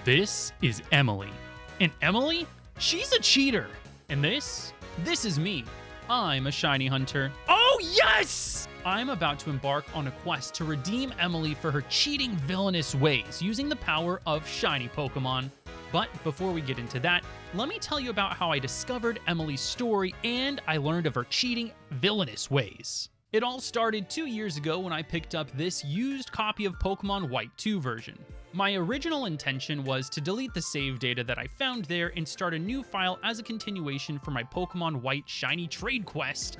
This is Emily. And Emily, she's a cheater. And this is me. I'm a shiny hunter. Oh, yes! I'm about to embark on a quest to redeem Emily for her cheating villainous ways using the power of shiny Pokemon. But before we get into that, let me tell you about how I discovered Emily's story and I learned of her cheating villainous ways. It all started 2 years ago when I picked up this used copy of Pokemon White 2 version. My original intention was to delete the save data that I found there and start a new file as a continuation for my Pokemon White Shiny Trade Quest.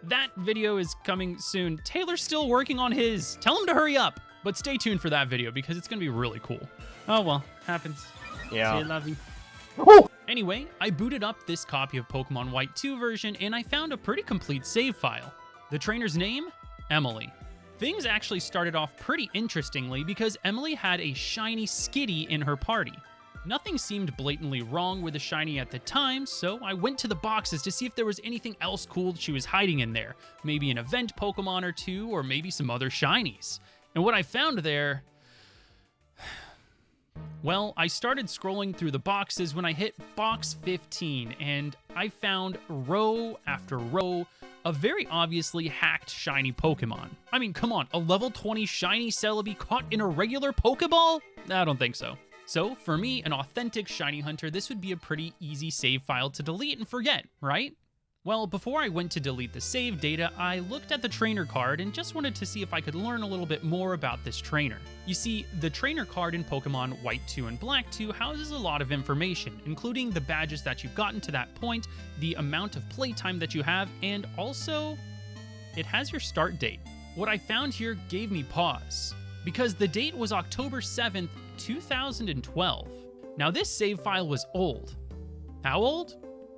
That video is coming soon. Taylor's still working on his. Tell him to hurry up. But stay tuned for that video because it's going to be really cool. Oh well, happens. Yeah. See you, lovey. Anyway, I booted up this copy of Pokemon White 2 version and I found a pretty complete save file. The trainer's name? Emily. Things actually started off pretty interestingly because Emily had a shiny Skitty in her party. Nothing seemed blatantly wrong with the shiny at the time, so I went to the boxes to see if there was anything else cool she was hiding in there. Maybe an event Pokemon or two, or maybe some other shinies. And what I found there... Well, I started scrolling through the boxes when I hit box 15, and I found row after row of very obviously hacked shiny Pokemon. I mean, come on, a level 20 shiny Celebi caught in a regular Pokeball? I don't think so. So, for me, an authentic shiny hunter, this would be a pretty easy save file to delete and forget, right? Well, before I went to delete the save data, I looked at the trainer card and just wanted to see if I could learn a little bit more about this trainer. You see, the trainer card in Pokemon White 2 and Black 2 houses a lot of information, including the badges that you've gotten to that point, the amount of playtime that you have, and also, it has your start date. What I found here gave me pause, because the date was October 7th, 2012. Now this save file was old. How old?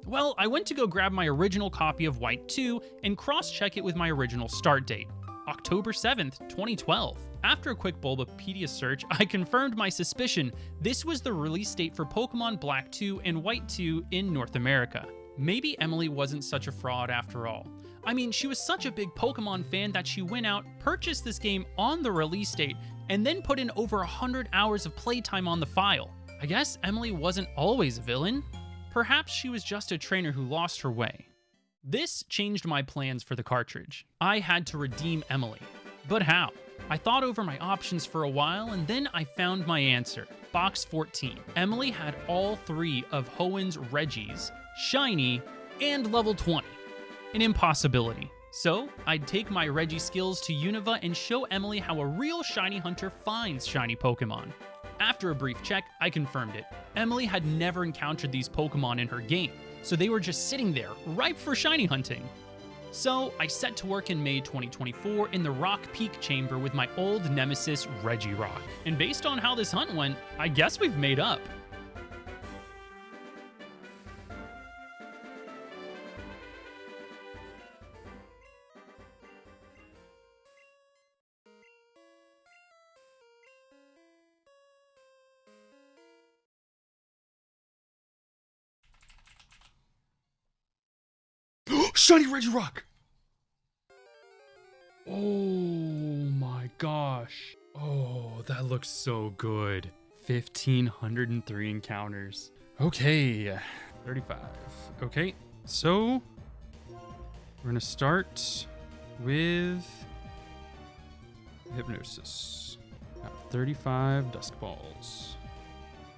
Well, I went to go grab my original copy of White 2 and cross-check it with my original start date, October 7th, 2012. After a quick Bulbapedia search, I confirmed my suspicion. This was the release date for Pokemon Black 2 and White 2 in North America. Maybe Emily wasn't such a fraud after all. I mean, she was such a big Pokemon fan that she went out, purchased this game on the release date, and then put in over 100 hours of playtime on the file. I guess Emily wasn't always a villain. Perhaps she was just a trainer who lost her way. This changed my plans for the cartridge. I had to redeem Emily. But how? I thought over my options for a while and then I found my answer. Box 14. Emily had all three of Hoenn's Regis, shiny, and level 20. An impossibility. So, I'd take my Regi skills to Unova and show Emily how a real shiny hunter finds shiny Pokemon. After a brief check, I confirmed it. Emily had never encountered these Pokemon in her game, so they were just sitting there, ripe for shiny hunting. So, I set to work in May 2024 in the Rock Peak Chamber with my old nemesis, Regirock. And based on how this hunt went, I guess we've made up. Shiny Regirock! Oh my gosh. Oh, that looks so good. 1,503 encounters. Okay, 35. Okay, so we're gonna start with Hypnosis. Got 35 Dusk Balls.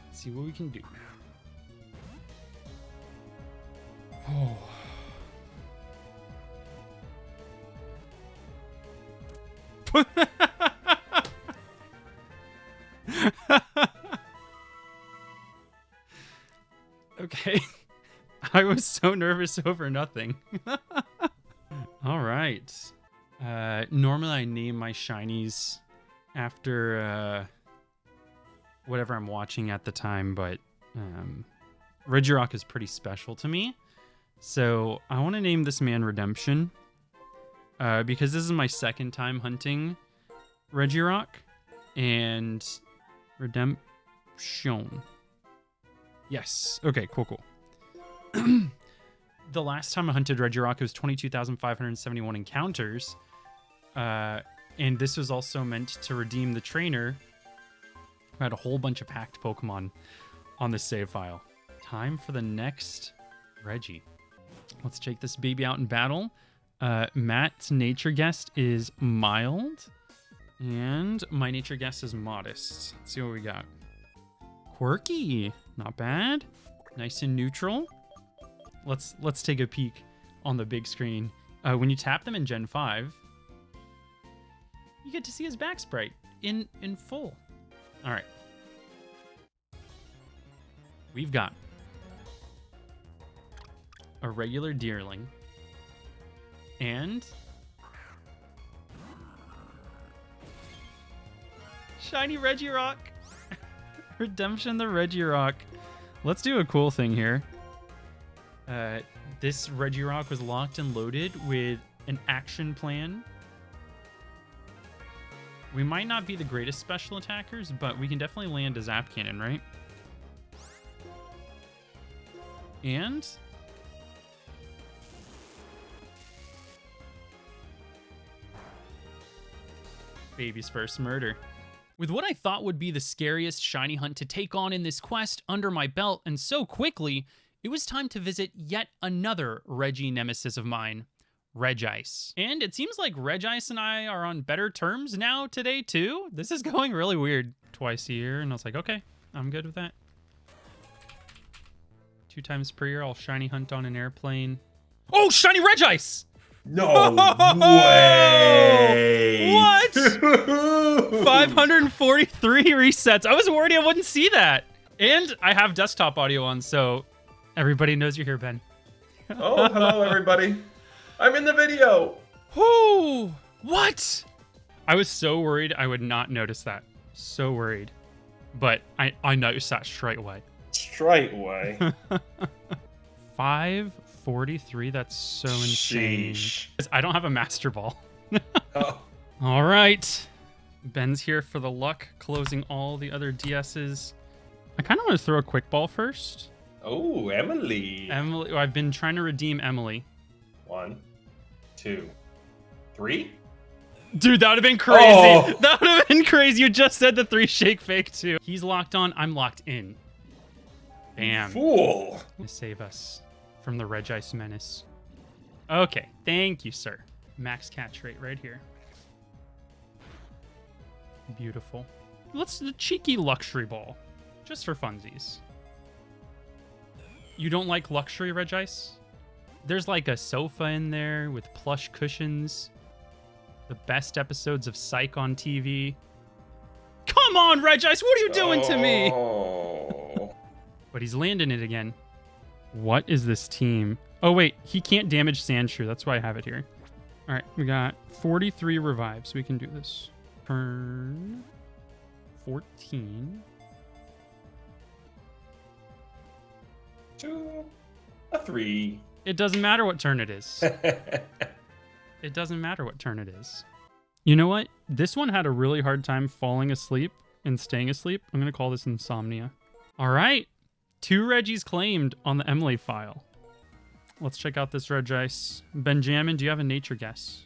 Let's see what we can do. Oh. Okay. I was so nervous over nothing. All right. Normally I name my shinies after whatever I'm watching at the time, but Regirock is pretty special to me. So I want to name this man Redemption. Because this is my second time hunting Regirock, and Redemption. Yes. Okay, cool. The last time I hunted Regirock, it was 22,571 encounters. And this was also meant to redeem the trainer I had a whole bunch of hacked Pokemon on this save file. Time for the next Regi. Let's check this baby out in battle. Matt's nature guest is mild, and my nature guest is modest. Let's see what we got. Quirky, not bad. Nice and neutral. Let's take a peek on the big screen. When you tap them in Gen 5, you get to see his back sprite in full. All right. We've got a regular Deerling and shiny Regirock. Redemption the Regirock. Let's do a cool thing here. This Regirock was locked and loaded with an action plan. We might not be the greatest special attackers, but we can definitely land a Zap Cannon, right? And baby's first murder. With what I thought would be the scariest shiny hunt to take on in this quest under my belt, and so quickly, it was time to visit yet another Regi nemesis of mine, Regice. And it seems like Regice and I are on better terms now today too. This is going really weird. Twice a year, and I was like, okay, I'm good with that. 2 times per year, I'll shiny hunt on an airplane. Oh, shiny Regice! No way! What? 543 resets. I was worried I wouldn't see that. And I have desktop audio on, so everybody knows you're here, Ben. Oh, hello, everybody. I'm in the video. Whoo! What? I was so worried I would not notice that. So worried. But I noticed that straight away. Straight away. 543, that's so insane. Sheesh. I don't have a Master Ball. Oh. All right. Ben's here for the luck, closing all the other DSs. I kind of want to throw a quick ball first. Oh, Emily. Emily, I've been trying to redeem Emily. 1, 2, 3. Dude, that would have been crazy. Oh. That would have been crazy. You just said the 3 shake fake too. He's locked on. I'm locked in. Bam. Fool. To save us from the Regice menace. Okay. Thank you, sir. Max catch rate right here. Beautiful. Let's the cheeky luxury ball. Just for funsies. You don't like luxury, Regice? There's like a sofa in there with plush cushions. The best episodes of Psych on TV. Come on, Regice, what are you doing to me? Oh. But he's landing it again. What is this team? Oh, wait, he can't damage Sandshrew. That's why I have it here. All right, we got 43 revives. We can do this. Turn 14. 2, a 3. It doesn't matter what turn it is. It doesn't matter what turn it is. You know what? This one had a really hard time falling asleep and staying asleep. I'm going to call this insomnia. All right. 2 Regis claimed on the Emily file. Let's check out this Regice. Benjamin, do you have a nature guess?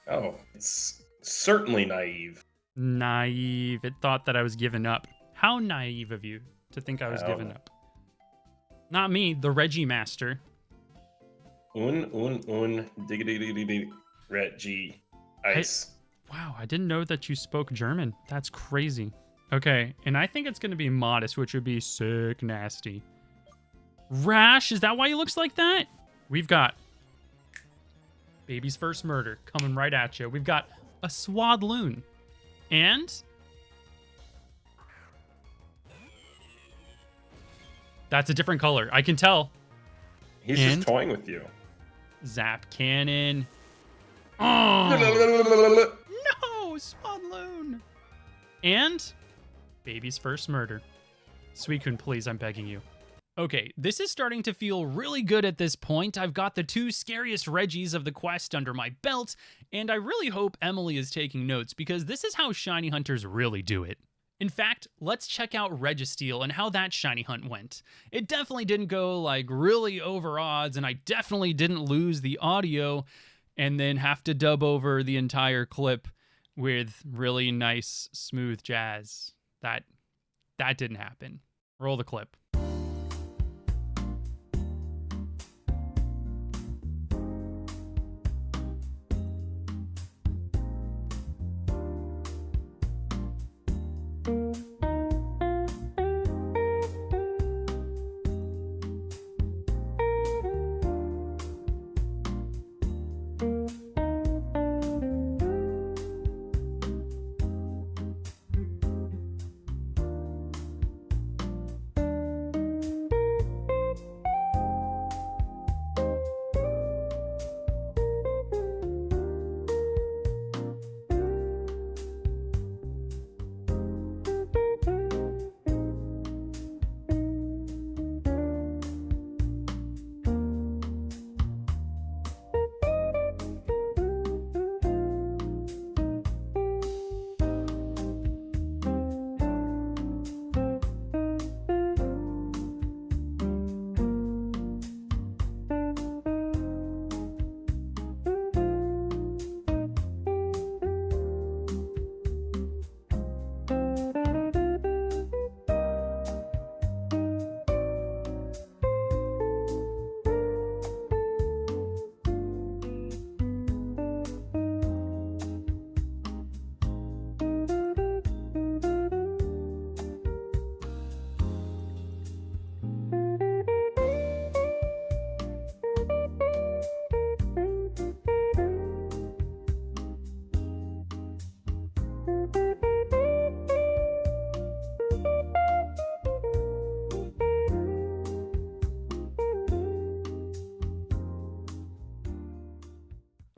Oh, it's certainly naive. Naive. It thought that I was giving up. How naive of you to think I was giving up. Not me, the Regi master. Diggity, Regi. Ice. Wow, I didn't know that you spoke German. That's crazy. Okay, and I think it's going to be modest, which would be sick nasty. Rash, is that why he looks like that? We've got baby's first murder coming right at you. We've got a Swadloon. And that's a different color. I can tell. He's just toying with you. Zap Cannon. Oh! No, Swadloon. And baby's first murder. Suicune, please, I'm begging you. Okay, this is starting to feel really good at this point. I've got the 2 scariest Regis of the quest under my belt, and I really hope Emily is taking notes because this is how shiny hunters really do it. In fact, let's check out Registeel and how that shiny hunt went. It definitely didn't go like really over odds, and I definitely didn't lose the audio and then have to dub over the entire clip with really nice, smooth jazz. That That didn't happen. Roll the clip.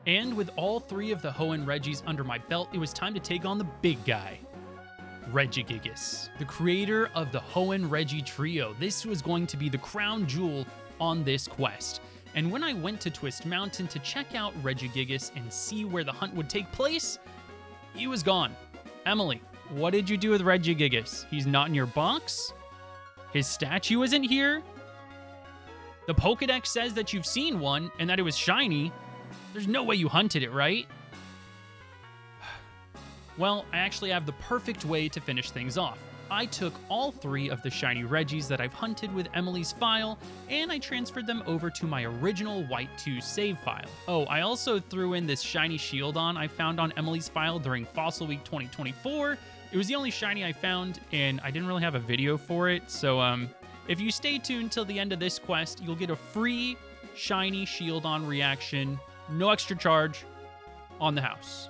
And with all 3 of the Hoenn Regis under my belt, it was time to take on the big guy, Regigigas, the creator of the Hoenn Regi trio. This was going to be the crown jewel on this quest. And when I went to Twist Mountain to check out Regigigas and see where the hunt would take place, he was gone. Emily, what did you do with Regigigas? He's not in your box? His statue isn't here? The Pokedex says that you've seen one and that it was shiny. There's no way you hunted it, right? Well, I actually have the perfect way to finish things off. I took all 3 of the shiny Regis that I've hunted with Emily's file, and I transferred them over to my original White 2 save file. Oh, I also threw in this shiny Shieldon I found on Emily's file during Fossil Week 2024. It was the only shiny I found, and I didn't really have a video for it, so if you stay tuned till the end of this quest, you'll get a free shiny Shieldon reaction, no extra charge, on the house.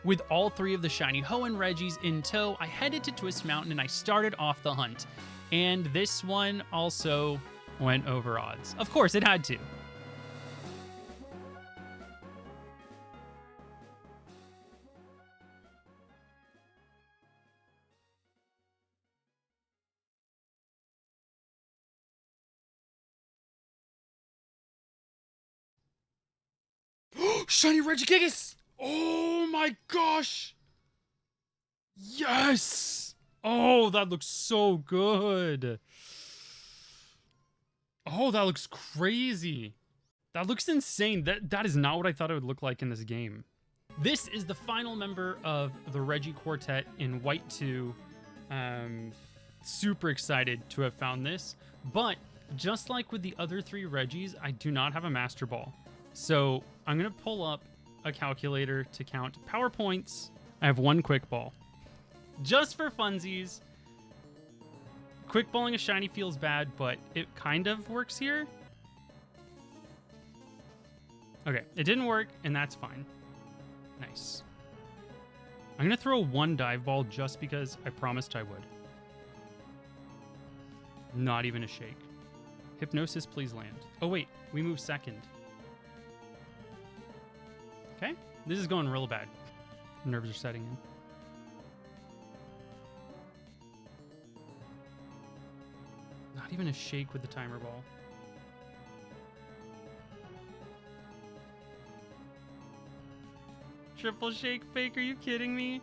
With all 3 of the shiny Hoenn Regis in tow, I headed to Twist Mountain and I started off the hunt. And this one also went over odds. Of course, it had to. Shiny Regigigas! Oh my gosh! Yes! Oh, that looks so good. Oh, that looks crazy. That looks insane. That is not what I thought it would look like in this game. This is the final member of the Regi Quartet in White 2. Super excited to have found this. But just like with the other 3 Regis, I do not have a Master Ball. So I'm going to pull up a calculator to count power points. I have 1 Quick Ball. Just for funsies. Quick Balling a shiny feels bad, but it kind of works here. Okay, it didn't work, and that's fine. Nice. I'm going to throw 1 Dive Ball just because I promised I would. Not even a shake. Hypnosis, please land. Oh, wait, we move second. Okay, this is going real bad. Nerves are setting in. Not even a shake with the timer ball. Triple shake fake, are you kidding me?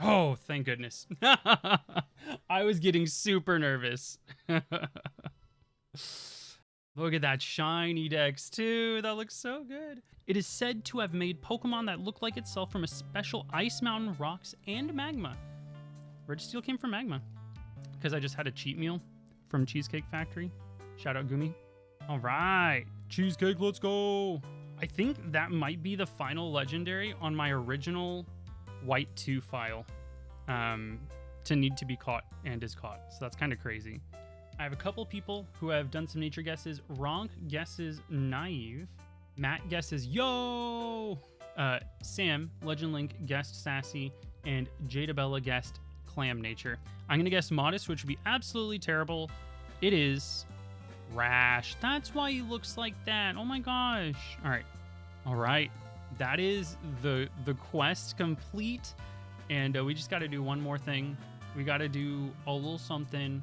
Oh, thank goodness. I was getting super nervous. Look at that shiny Dex too. That looks so good. It is said to have made Pokemon that look like itself from a special ice mountain, rocks, and magma. Registeel came from magma because I just had a cheat meal from Cheesecake Factory. Shout out Gumi. All right, Cheesecake, let's go. I think that might be the final legendary on my original White 2 file to need to be caught and is caught. So that's kind of crazy. I have a couple people who have done some nature guesses. Ronk guesses naive. Matt guesses yo. Sam, Legend Link, guessed sassy. And Jadabella guessed clam nature. I'm going to guess modest, which would be absolutely terrible. It is Rash. That's why he looks like that. Oh my gosh. All right. All right. That is the quest complete. And we just got to do one more thing. We got to do a little something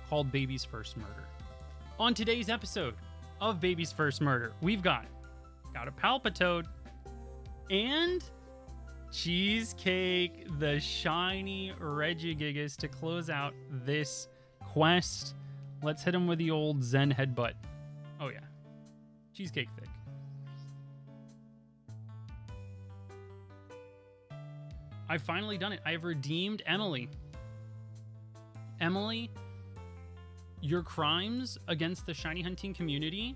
called Baby's First Murder. On today's episode of Baby's First Murder, we've got a Palpitoad and Cheesecake, the shiny Regigigas, to close out this quest. Let's hit him with the old Zen headbutt. Oh yeah, Cheesecake thick. I've finally done it. I've redeemed Emily. Emily, your crimes against the shiny hunting community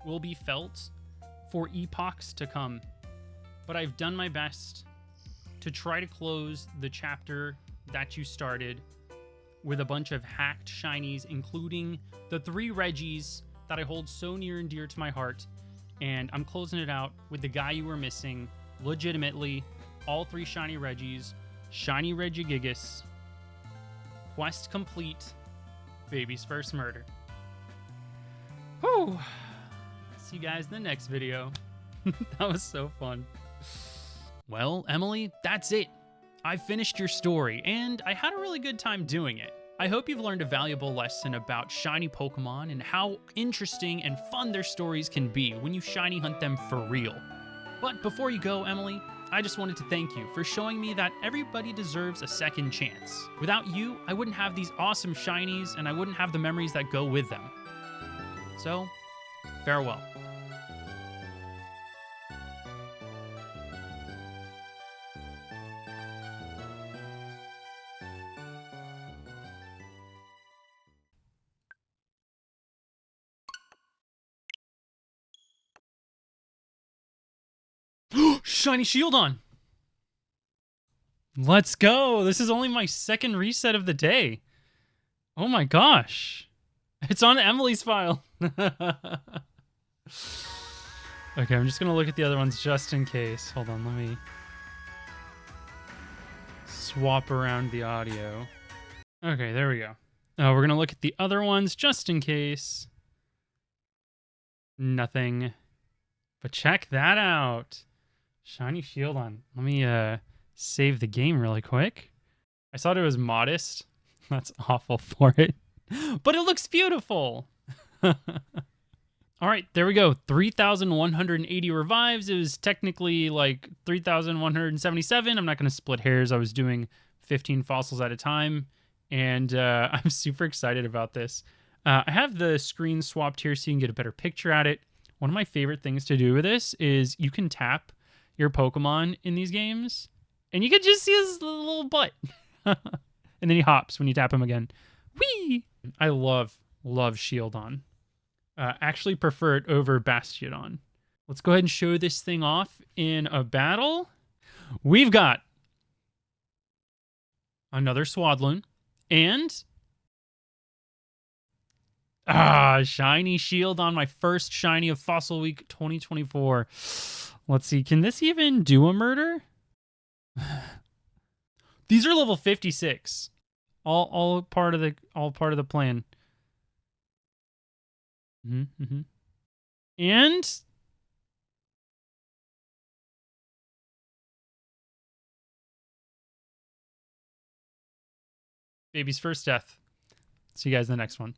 will be felt for epochs to come. But I've done my best to try to close the chapter that you started with a bunch of hacked shinies, including the 3 Regis that I hold so near and dear to my heart. And I'm closing it out with the guy you were missing, legitimately. All 3 shiny Regis, shiny Regigigas, quest complete, Baby's First Murder. Whew. See you guys in the next video. That was so fun. Well, Emily, that's it. I finished your story, and I had a really good time doing it. I hope you've learned a valuable lesson about shiny Pokemon and how interesting and fun their stories can be when you shiny hunt them for real. But before you go, Emily, I just wanted to thank you for showing me that everybody deserves a second chance. Without you, I wouldn't have these awesome shinies, and I wouldn't have the memories that go with them. So, farewell. Shiny Shieldon! Let's go! This is only my second reset of the day. Oh my gosh. It's on Emily's file. Okay, I'm just going to look at the other ones just in case. Hold on, let me swap around the audio. Okay, there we go. We're going to look at the other ones just in case. Nothing. But check that out. Shiny Shieldon. Let me save the game really quick. I thought it was modest. That's awful for it. But it looks beautiful. All right, there we go. 3,180 revives. It was technically like 3,177. I'm not going to split hairs. I was doing 15 fossils at a time. And I'm super excited about this. I have the screen swapped here so you can get a better picture at it. One of my favorite things to do with this is you can tap your Pokemon in these games, and you can just see his little butt. And then he hops when you tap him again. Whee! I love Shieldon. Actually prefer it over Bastiodon. Let's go ahead and show this thing off in a battle. We've got another Swadloon and shiny Shieldon, my first shiny of Fossil Week 2024. Let's see, can this even do a murder? These are level 56. All part of the plan. And Baby's first death. See you guys in the next one.